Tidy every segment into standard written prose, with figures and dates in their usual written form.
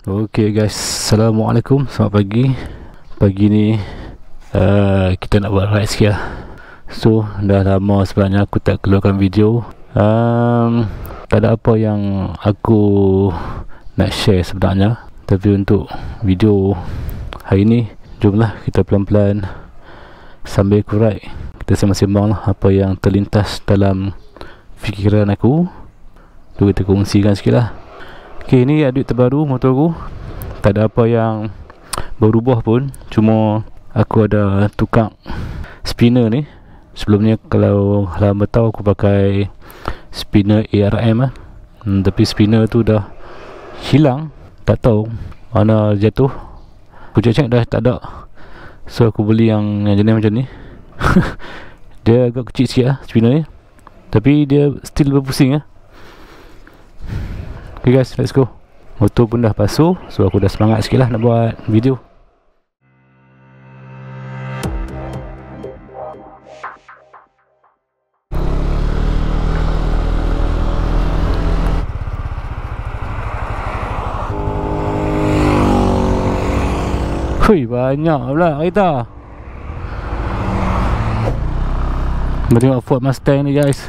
Okay guys, Assalamualaikum, selamat pagi. Pagi ni kita nak buat ride sikit lah. So dah lama sebenarnya aku tak keluarkan video. Tak ada apa yang aku nak share sebenarnya, tapi untuk video hari ni, jomlah kita pelan-pelan sambil aku ride, kita sembang-sembang lah apa yang terlintas dalam fikiran aku. Tu kita kongsikan sikit lah. Okay, ni duit terbaru motor aku. Tak ada apa yang berubah pun, cuma aku ada tukar spinner ni. Sebelumnya kalau lama tahu aku pakai spinner ARM lah. Tapi spinner tu dah hilang, tak tahu mana jatuh. Aku cek dah tak ada. So aku beli yang jenis macam ni. Dia agak kecil sikit lah spinner ni, tapi dia still berpusing lah. Okay guys, let's go. Motor pun dah basuh, so aku dah semangat sikit lah nak buat video. Hui, banyak pula kereta. Mari tengok Ford Mustang ni guys.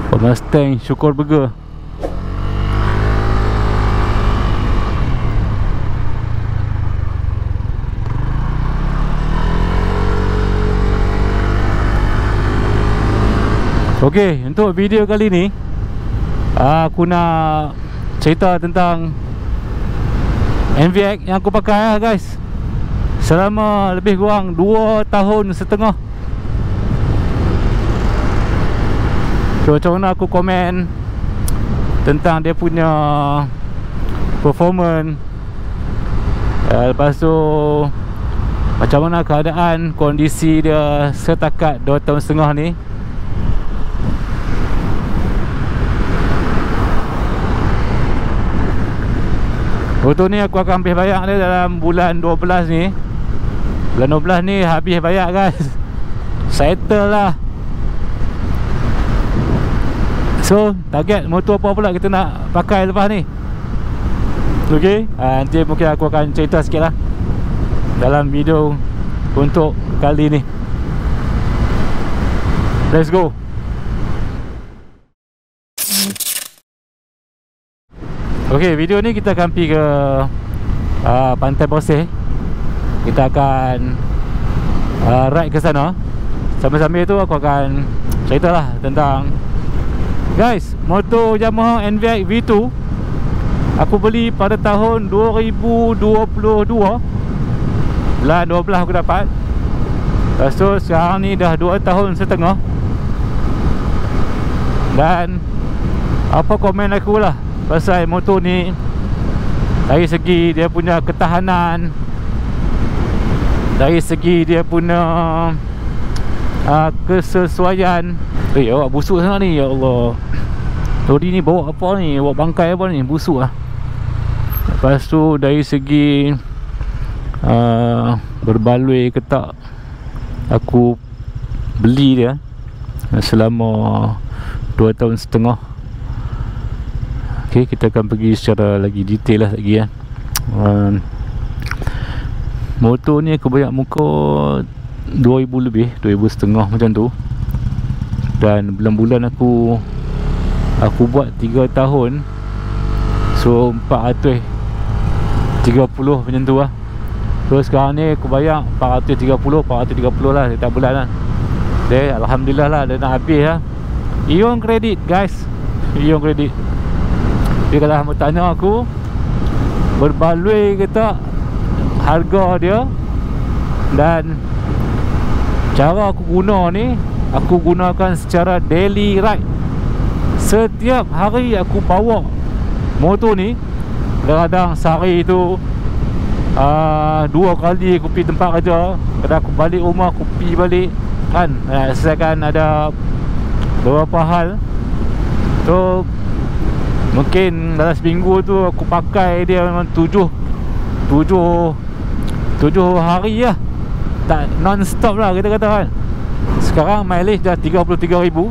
Ford Mustang syukur burger. Okey, untuk video kali ni aku nak cerita tentang NVX yang aku pakai lah guys, selama lebih kurang 2 tahun setengah. So macam mana aku komen tentang dia punya performance, lepas tu macam mana keadaan kondisi dia setakat 2 tahun setengah ni. Motor ni aku akan habis bayar dia dalam bulan 12 ni. Bulan 12 ni habis bayar guys. Settle lah. So target motor apa pula kita nak pakai lepas ni. Okay, nanti mungkin aku akan cerita sikit lah dalam video untuk kali ni. Let's go. Okay, video ni kita akan pergi ke Pantai Boseh. Kita akan ride ke sana. Sambil-sambil tu aku akan cerita lah tentang, guys, motor Yamaha NVX V2 aku beli pada tahun 2022. Bulan 12 aku dapat. Lepas tu sekarang ni dah 2 tahun setengah. Dan apa komen aku lah pasal motor ni, dari segi dia punya ketahanan, dari segi dia punya kesesuaian. Awak busuk sangat ni, ya Allah. Lori ni bawa apa ni, bawa bangkai apa ni, busuk lah. Lepas tu dari segi berbaloi ke tak, aku beli dia selama 2 tahun setengah. Okay, kita akan pergi secara lagi detail lah lagi kan. Motor ni aku bayar muka 2000 lebih, 2000 setengah macam tu. Dan bulan-bulan aku buat 3 tahun, so 430 macam tu lah. So sekarang ni aku bayar 430 lah setiap bulan lah. Okay, Alhamdulillah lah, dah nak habis lah. Ion kredit guys, ion kredit. Tapi kalau hamba tanya aku berbaloi ke tak harga dia dan cara aku guna ni, aku gunakan secara daily ride. Setiap hari aku bawa motor ni. Kadang-kadang sehari tu 2 kali aku pergi tempat kerja. Kadang aku balik rumah, aku pergi balik kan, selesaikan ada beberapa hal. So mungkin dalam seminggu tu aku pakai dia memang 7 hari lah. Tak non-stop lah kita kata kan. Sekarang mileage dah 33,000.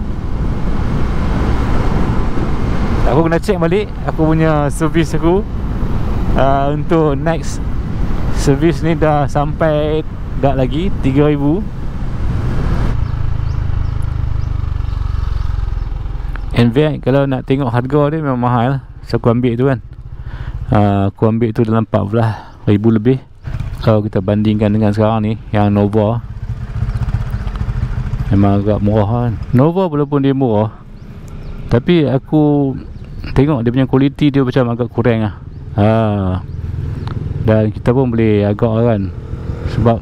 Aku kena check balik aku punya servis aku. Untuk next servis ni dah sampai tak lagi 3,000. NVX kalau nak tengok harga dia memang mahal. So aku ambil tu kan, aku ambil tu dalam 14,000 lebih. Kalau kita bandingkan dengan sekarang ni yang Nova, memang agak murah kan. Nova walaupun dia murah, tapi aku tengok dia punya kualiti dia macam agak kurang lah. Dan kita pun boleh agak kan, sebab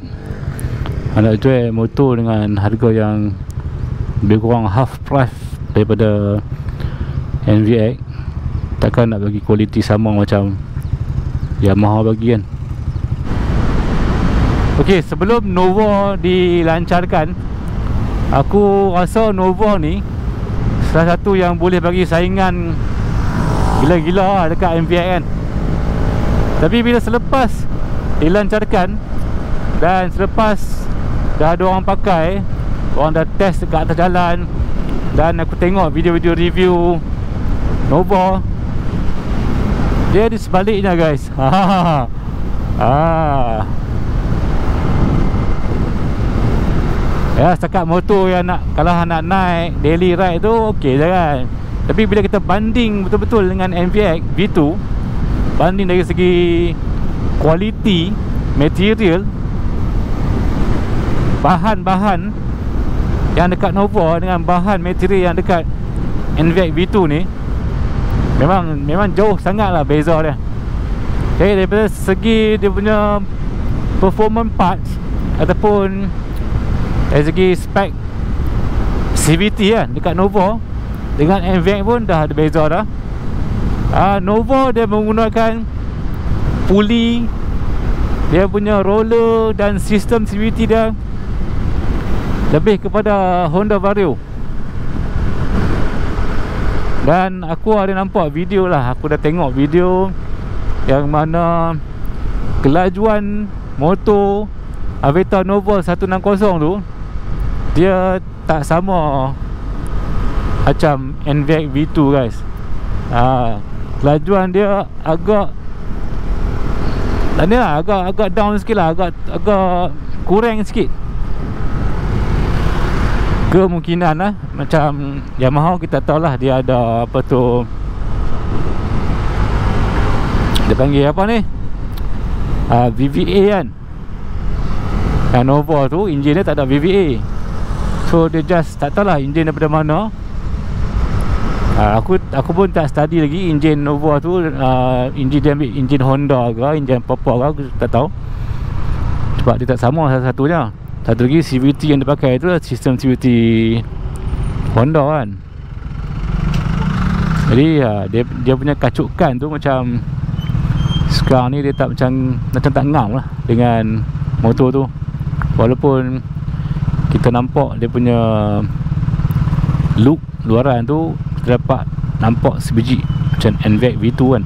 nak jual motor dengan harga yang lebih kurang half price daripada NVX, takkan nak bagi kualiti sama macam Yamaha bagi kan. Ok, sebelum Nova dilancarkan, aku rasa Nova ni salah satu yang boleh bagi saingan gila-gila lah dekat NVX kan. Tapi bila selepas dilancarkan dan selepas dah ada orang pakai, orang dah test dekat atas jalan, dan aku tengok video-video review Nova, dia di sebaliknya guys. Ya, setakat motor yang nak, kalau nak naik daily ride tu okey je kan. Tapi bila kita banding betul-betul dengan NVX V2, banding dari segi kualiti, material, bahan-bahan yang dekat Nova dengan bahan material yang dekat NVX V2 ni, memang jauh sangat lah beza dia. Okay, daripada segi dia punya performance parts ataupun dari segi spek CVT kan, dekat Nova dengan NVX pun dah ada beza dah. Nova dia menggunakan pulley, dia punya roller dan sistem CVT dia lebih kepada Honda Vario. Dan aku ada nampak video lah, aku dah tengok video yang mana kelajuan motor Aveta Nova 160 tu dia tak sama macam NVX V2 guys. Kelajuan dia agak agak down sikit lah, agak kurang sikit. Kemungkinan lah, macam Yamaha kita tahu lah dia ada apa tu, dia panggil apa ni, VVA kan. Yang Nova tu enjin dia tak ada VVA, so dia just tak tahu lah enjin daripada mana. Aku pun tak study lagi enjin Nova tu, enjin dia ambil enjin Honda ke enjin apa-apa ke, aku tak tahu, sebab dia tak sama satu-satunya. Satu lagi CVT yang dia pakai tu lah sistem CVT Honda kan. Jadi dia punya kacukan tu macam sekarang ni dia tak macam tak ngam lah dengan motor tu. Walaupun kita nampak dia punya look luaran tu, kita dapat nampak sebiji macam NVX V2 kan.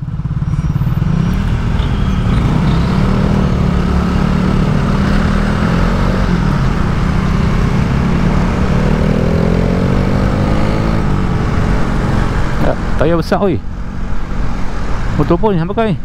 Tayar besar oi. Motor pun yang pakai.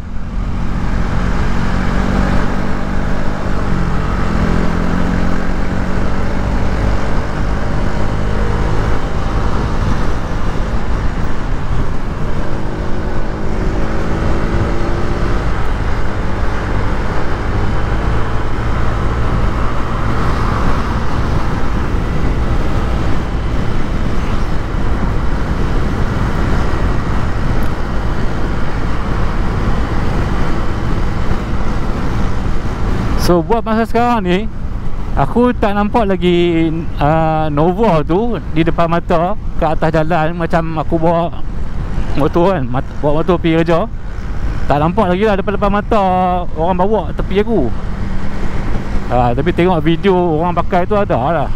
So buat masa sekarang ni, aku tak nampak lagi Nova tu di depan mata ke atas jalan. Macam aku bawa motor kan, bawa motor pergi kerja, tak nampak lagi lah depan-depan mata orang bawa tepi aku. Tapi tengok video orang pakai tu ada lah.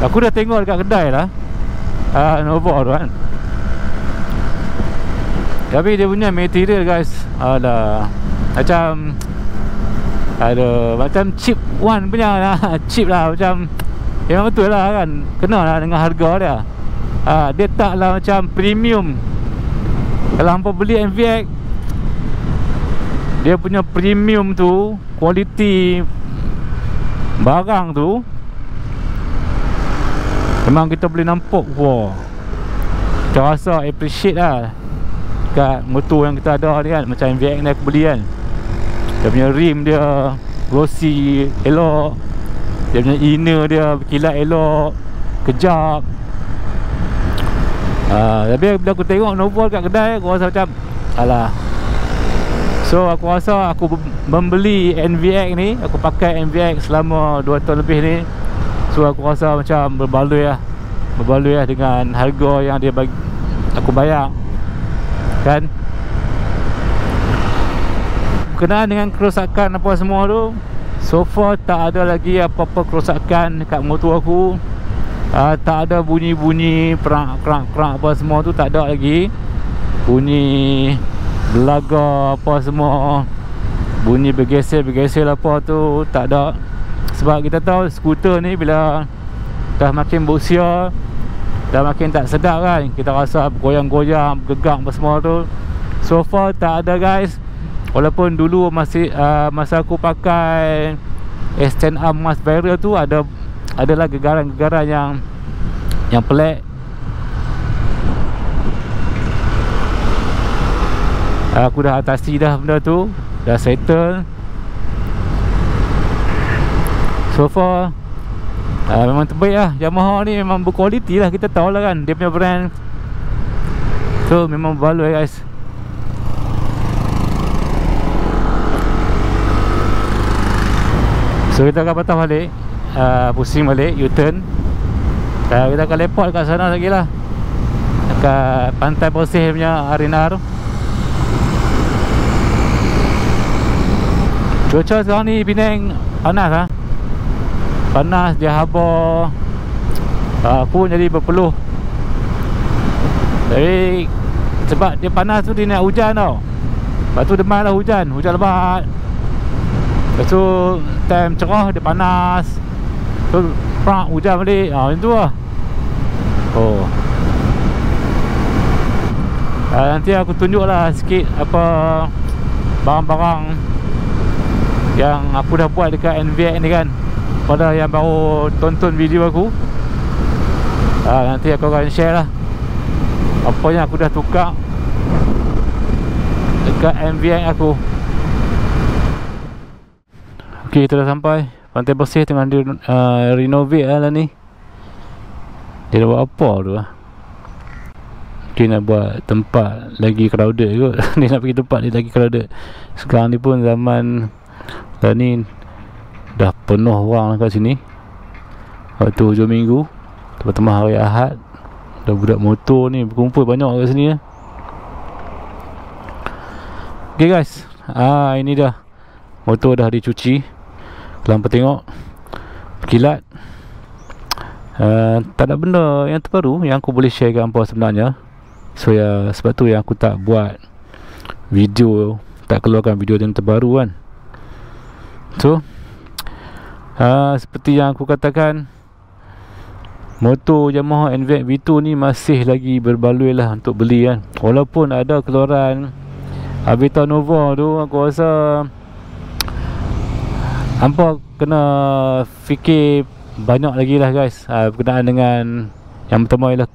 Aku dah tengok dekat kedai lah Nova tu kan. Tapi dia punya material guys, macam macam cheap one punya lah. Cheap lah, macam memang betul lah kan, kena lah dengan harga dia. Dia tak lah macam premium Kalau hampa beli NVX, dia punya premium tu, kualiti barang tu memang kita boleh nampak. Wah, kita rasa appreciate lah kat motor yang kita ada ni kan. Macam NVX ni aku beli kan, dia punya rim dia glossy, elok. Dia punya inner dia berkilat elok, kejap. Tapi bila aku tengok Nova kat kedai, aku rasa macam alah. So aku rasa aku membeli NVX ni, aku pakai NVX selama 2 tahun lebih ni. So aku rasa macam berbaloi lah dengan harga yang dia bagi aku bayar kan. Berkenaan dengan kerosakan apa semua tu, so far tak ada lagi apa-apa kerosakan kat motor aku. Tak ada bunyi-bunyi kerak apa semua tu, tak ada lagi. Bunyi belaga apa semua, bunyi bergeser apa tu tak ada. Sebab kita tahu skuter ni bila dah makin berusia, dah makin tak sedap kan, kita rasa goyang-goyang, bergegak apa semua tu. So far tak ada guys. Walaupun dulu masih masa aku pakai S10 Arm Mas Viral tu adalah gegaran-gegaran yang pelik. Aku dah atasi dah benda tu, dah settle. So far memang terbaik lah. Yamaha ni memang berkualiti lah, kita tahu lah kan, dia punya brand. So memang berbaloi guys. So kita akan patah balik, pusing balik, U-turn. Kita akan lepak kat sana lagi lah, dekat Pantai Bersih punya arena tu. Cuaca sekarang ni Penang panas lah. Panas, dia haba. Aku jadi berpeluh. Tapi sebab dia panas tu, dia nak hujan tau. Lepas tu demam lah hujan lebat. Lepas tu time cerah dia panas, tu hujan balik. Macam tu lah. Nanti aku tunjuk lah sikit apa barang-barang yang aku dah buat dekat NVX ni kan, pada yang baru tonton video aku. Nanti aku akan share lah apa yang aku dah tukar dekat NVX aku. Ok, kita dah sampai Pantai Bersih, tengah dia renovate lah ni. Dia dah buat apa tu lah. Dia nak buat tempat lagi crowded kot. Dia nak pergi tempat dia lagi crowded. Sekarang ni pun zaman dah ni, dah penuh orang lah kat sini. Waktu hujung minggu, teman-teman hari Ahad, dah budak motor ni berkumpul banyak kat sini lah. Ok guys, ini dah motor dah dicuci. Kalau hampa tengok kilat. Tak ada benda yang terbaru yang aku boleh share dengan hampa sebenarnya. So sebab tu yang aku tak buat video, tak keluarkan video yang terbaru kan. So seperti yang aku katakan, motor Yamaha NVX V2 ni masih lagi berbaloi lah untuk beli kan. Walaupun ada keluaran Avita Nova tu, aku rasa hampa kena fikir banyak lagi lah guys, berkenaan dengan yang pertama ialah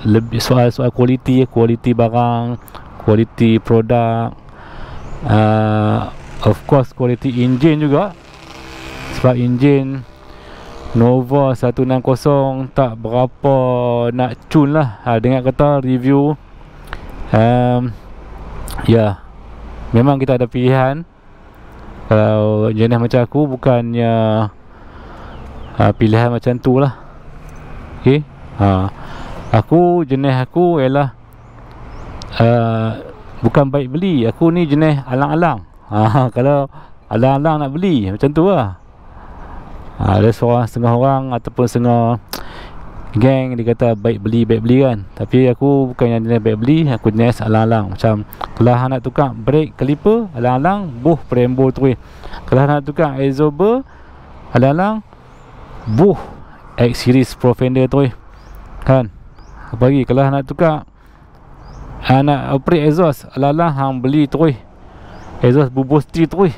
lebih soal kualiti barang, kualiti produk, of course kualiti enjin juga. Sebab enjin Nova 160 tak berapa nak cun lah, dengar kata review. Memang kita ada pilihan. Kalau jenis macam aku, bukannya pilihan macam tu lah. Okay. Jenis aku ialah bukan baik beli. Aku ni jenis alang-alang. Kalau alang-alang nak beli, macam tu lah. Ada setengah orang ataupun setengah geng dia kata baik beli kan. Tapi aku bukan yang jenis baik beli, aku jenis alang-alang. Macam kalau nak tukar brake caliper, alang-alang buh Brembo tu. Kalau nak tukar absorber, alang-alang buh X series Pro Fender tu kan. Apa lagi kalau nak tukar nak operate exhaust, ala-ala hang beli terus exhaust bubur steel terus.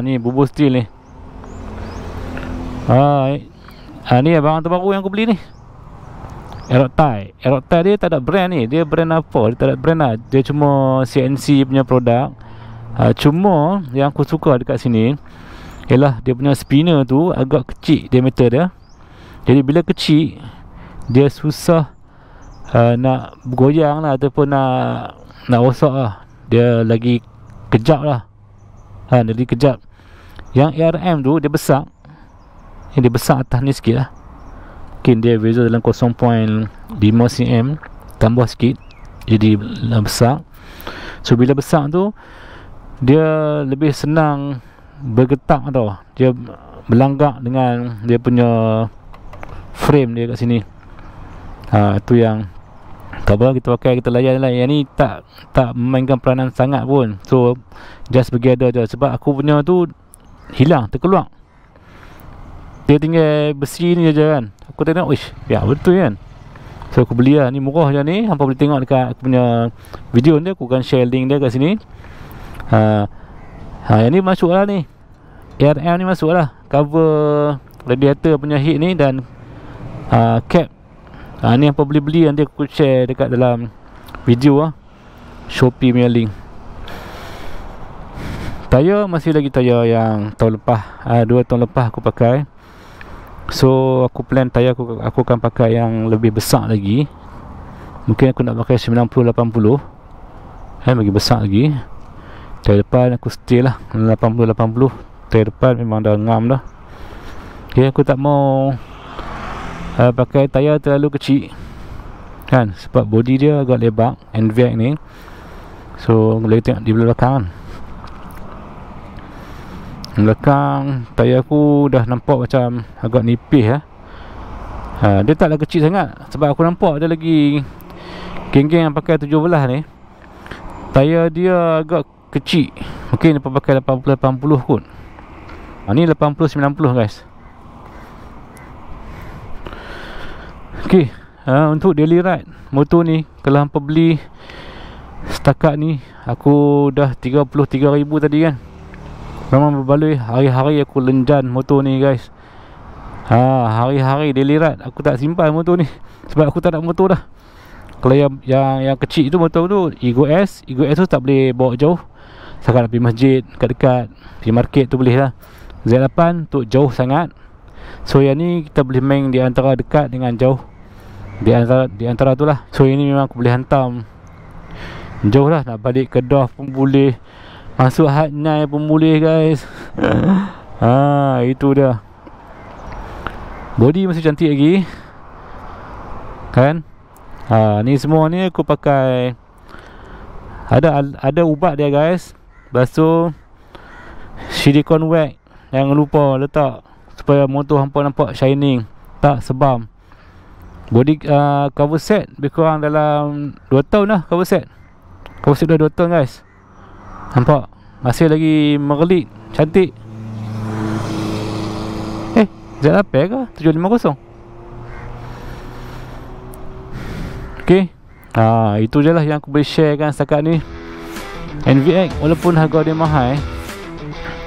Ni bubur steel ni. Ni barang terbaru yang aku beli ni, Aerotype. Aerotype dia tak ada brand ni. Dia brand apa? Dia tak ada brand lah. Dia cuma CNC punya produk. Cuma yang aku suka dekat sini ialah dia punya spinner tu agak kecil diameter dia. Jadi bila kecil, dia susah nak bergoyang lah, ataupun nak rosak lah. Dia lagi kejap lah. Dia lagi kejap. Yang ARM tu dia besar. Dia besar atas ni sikit lah. Mungkin dia beza dalam 0.5 cm, tambah sikit jadi besar. So bila besar tu, dia lebih senang bergetak tau. Dia berlanggak dengan dia punya frame dia kat sini. Itu yang tak apa, kita pakai, kita layan lah. Yang ni tak memainkan peranan sangat pun. So just bagi ada je. Sebab aku punya tu hilang, terkeluar. Dia tinggal besi ni je kan. Aku tengok, wish, ya betul kan. So aku beli lah. Ni murah je ni. Hampa boleh tengok dekat aku punya video ni. Aku akan share link dia kat sini. Yang ni masuk lah ni. ARM ni masuk lah. Cover radiator punya heat ni. Dan cap. Ni hampa boleh beli. Nanti aku share dekat dalam video lah. Shopee punya link. Tayar masih lagi tayar yang tahun lepas. 2 tahun lepas aku pakai. So aku plan tayar aku akan pakai yang lebih besar lagi. Mungkin aku nak pakai 90-80, bagi besar lagi. Tayar depan aku stay lah 80-80. Tayar depan memang dah ngam dah. Okay, aku tak mau pakai tayar terlalu kecil kan, sebab body dia agak lebar NVAC ni. So boleh tengok di belakang kan. Belakang tayar aku dah nampak macam agak nipis lah. Dia taklah kecil sangat. Sebab aku nampak ada lagi geng-geng yang pakai 17 ni, tayar dia agak kecil. Mungkin dia pakai 80-80 kot. Ni 80-90 guys. Ok, untuk daily ride motor ni, kalau hampa beli setakat ni, aku dah 33,000 tadi kan. Memang berbaloi. Hari-hari aku lenjan motor ni guys. Hari-hari daily ride aku tak simpan motor ni, sebab aku tak nak motor dah. Kalau yang kecil tu, motor tu Ego S tu tak boleh bawa jauh. Sekarang nak pergi masjid dekat-dekat, pergi market tu boleh lah. Z8 tu jauh sangat. So yang ni kita boleh main di antara dekat dengan jauh, di antara tu lah. So ini memang aku boleh hantam jauh lah. Nak balik Kedah pun boleh, masuk Hatnai pun boleh guys. Itu dia. Body masih cantik lagi kan. Ni semua ni aku pakai, ada ubat dia guys. Lepas tu silicone wax, jangan lupa letak supaya motor hampa nampak shining, tak sebam. Body cover set lebih kurang dalam 2 tahun lah. Cover set dah 2 tahun guys. Nampak masih lagi merelit, cantik. Z8 ke 750? Okay, itu je lah yang aku boleh share kan setakat ni. NVX walaupun harga dia mahal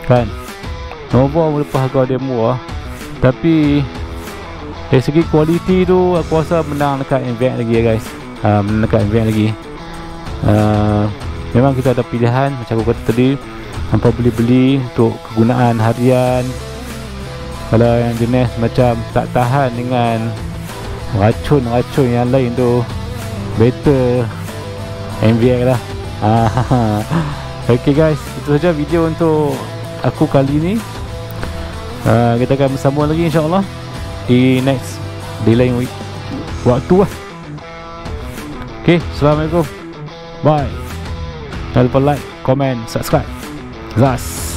kan, Nova walaupun harga dia murah, tapi dari segi kualiti tu aku rasa menang dekat NVX lagi ya guys. Menang dekat NVX lagi. Memang kita ada pilihan, macam aku kata tadi, hampa boleh beli untuk kegunaan harian. Kalau yang jenis macam tak tahan dengan racun-racun yang lain tu, better NVX lah. Okay guys, itu saja video untuk aku kali ni. Kita akan bersama lagi insyaAllah di next, di lain waktu lah. Okay, Assalamualaikum, bye. Jangan lupa like, komen, subscribe. Zas.